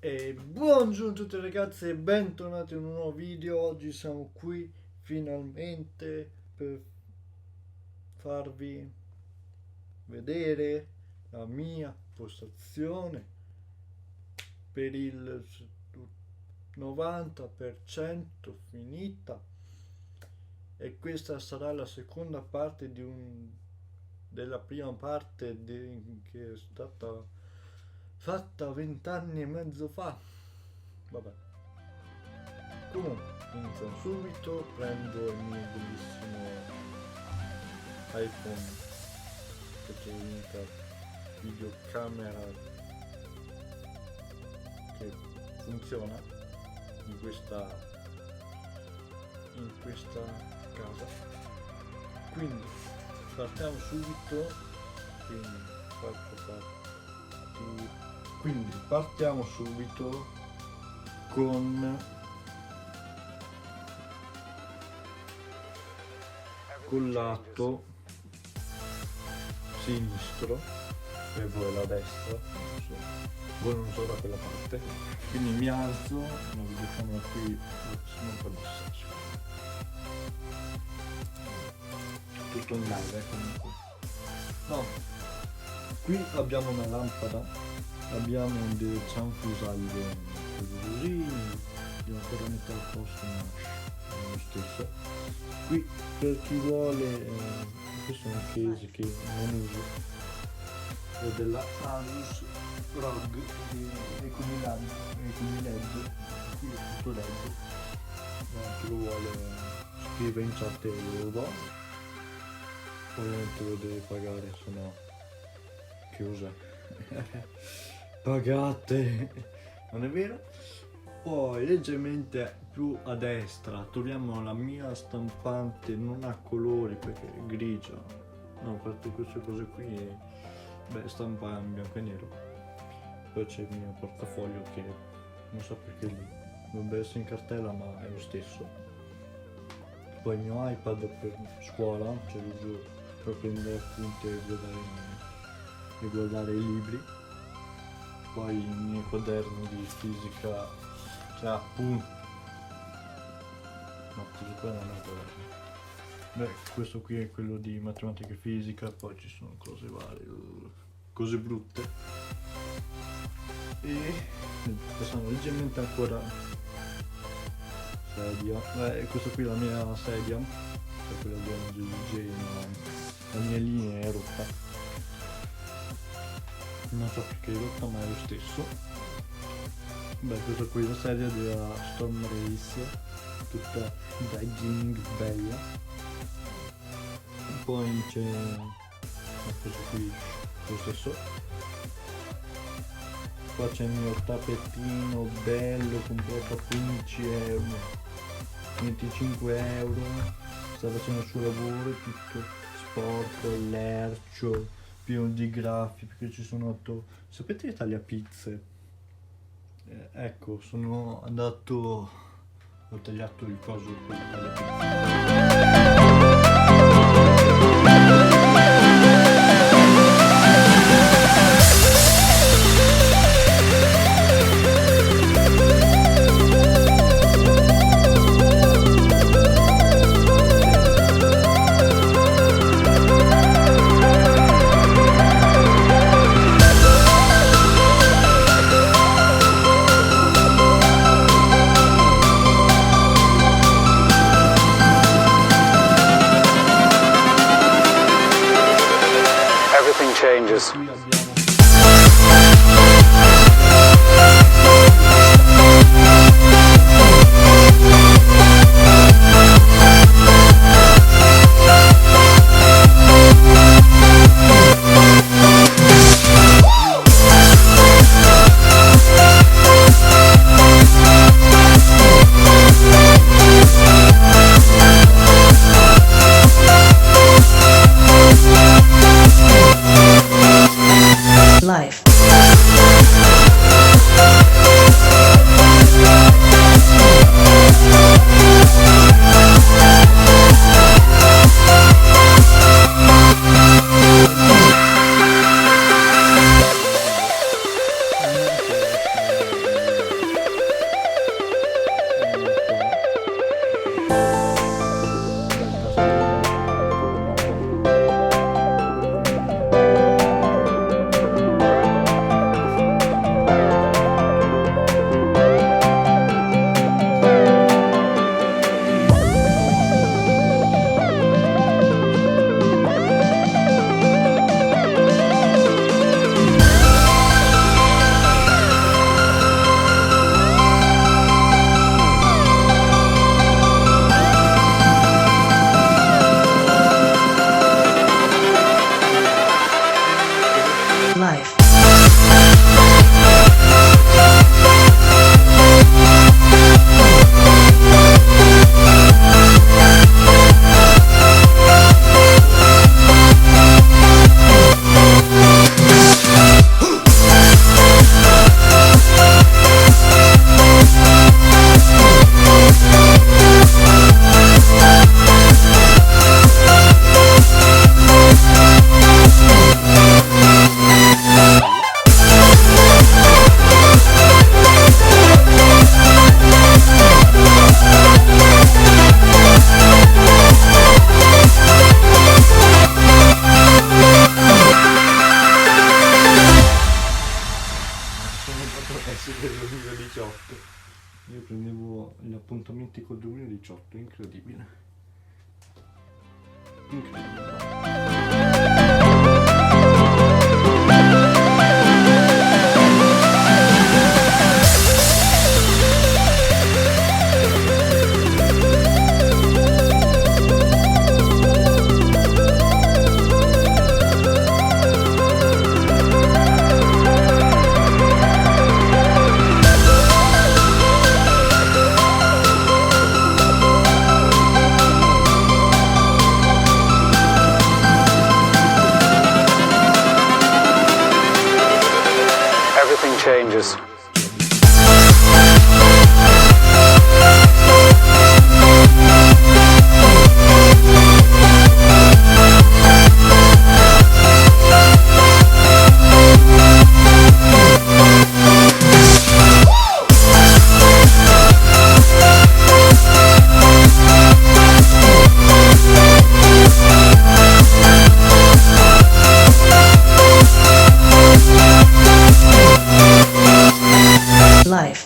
E buongiorno a tutti ragazzi e bentornati in un nuovo video. Oggi siamo qui finalmente per farvi vedere la mia postazione per il 90% finita, e questa sarà la seconda parte della prima parte che è stata fatta 20 anni e mezzo fa. Vabbè, comunque iniziamo subito. Prendo il mio bellissimo iPhone, che c'è l'unica videocamera che funziona in questa casa, quindi partiamo subito. Quindi partiamo subito con lato sinistro e voi la destra, voi non so da quella parte, quindi mi alzo, la videocamera qui non può essere tutto in live comunque. No, qui abbiamo una lampada, abbiamo delle cianfrusaglie così, devo ancora mettere a posto, ma è lo stesso. Qui per chi vuole, questo è un case che non uso, è della Asus ROG e con i LED, qui è tutto LED, chi lo vuole scrive in chat e lo do, ovviamente lo deve pagare, se no che usa. Pagate, non è vero? Poi leggermente più a destra troviamo la mia stampante, non ha colori perché è grigia, no, a parte queste cose qui, beh, stampa in bianco e nero. Poi c'è il mio portafoglio che non so perché lì dovrebbe essere in cartella, ma è lo stesso. Poi il mio iPad per scuola, cioè lo uso per prendere appunti e guardare i libri. Poi i miei quaderni di fisica, cioè appunto, no, fisica non è quaderno. Beh, questo qui è quello di matematica e fisica, poi ci sono cose varie, cose brutte. E passando leggermente ancora sedia, questa qui è la mia sedia, cioè quella del DJI, ma la mia linea è rotta. Non so perché è rotta, ma è lo stesso. Beh, questa qui è la sedia della Storm Race, tutta da gaming bella. Poi c'è questo qui, lo stesso. Qua c'è il mio tappetino bello, comprato a 15 euro, 25 euro. Sta facendo il suo lavoro, è tutto sporco, lercio, pieno di graffi, perché ci sono 8, sapete le tagliapizze? Ecco, sono andato, ho tagliato il coso per la tagliapizza. come potrebbe essere il 2018. Io prendevo gli appuntamenti col 2018, incredibile. Incredibile. Changes. Life.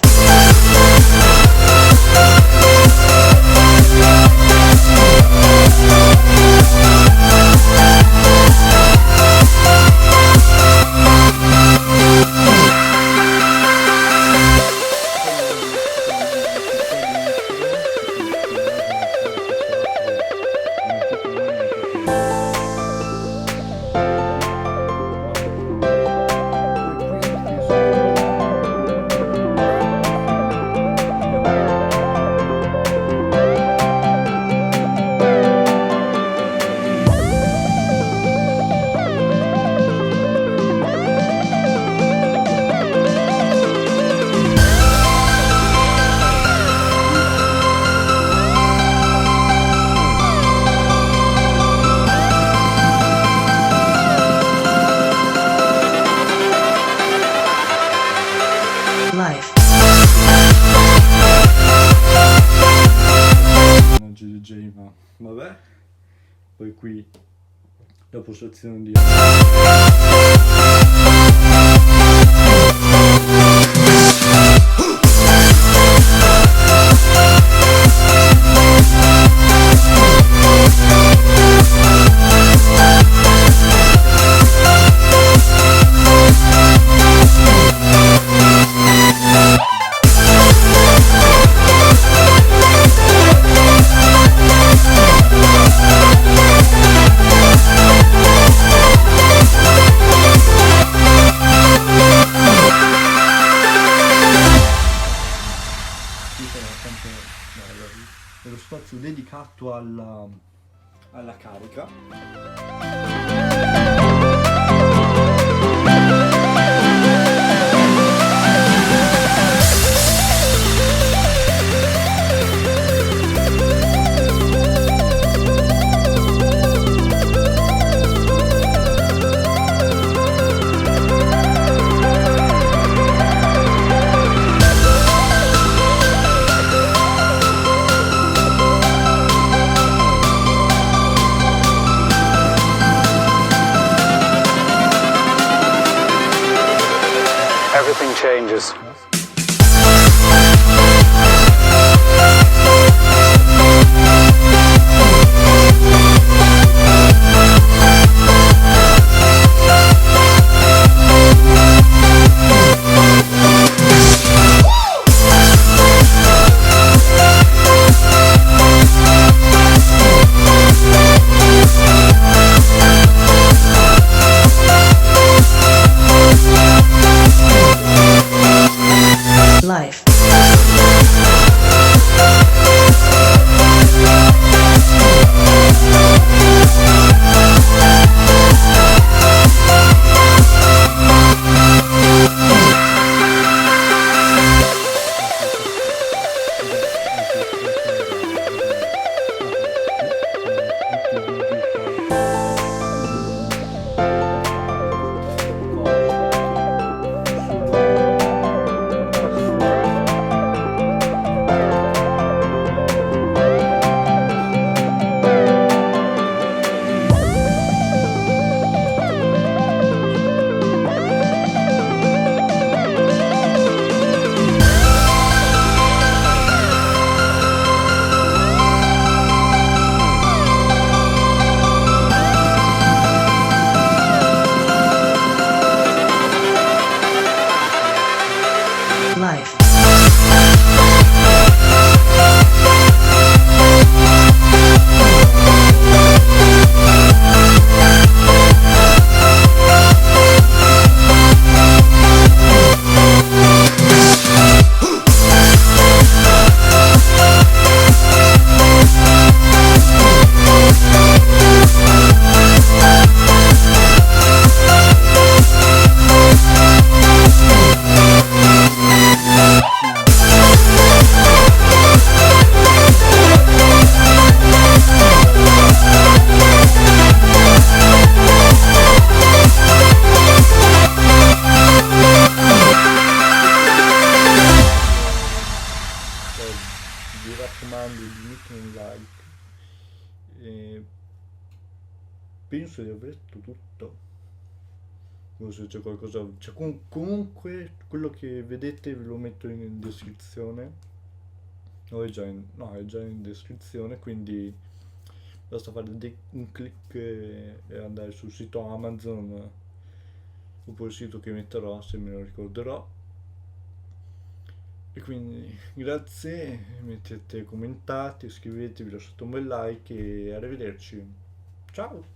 Life. DJI, ma vabbè. Poi qui la postazione di è lo spazio dedicato alla carica. Everything changes. Life. Life. Vi raccomando di mettere un like. Penso di aver detto tutto. Non so se c'è qualcosa, cioè, comunque quello che vedete ve lo metto in descrizione. No, è già in descrizione, quindi basta fare un clic e andare sul sito Amazon, oppure il sito che metterò se me lo ricorderò. E quindi grazie, mettete commentate, iscrivetevi, lasciate un bel like e arrivederci. Ciao!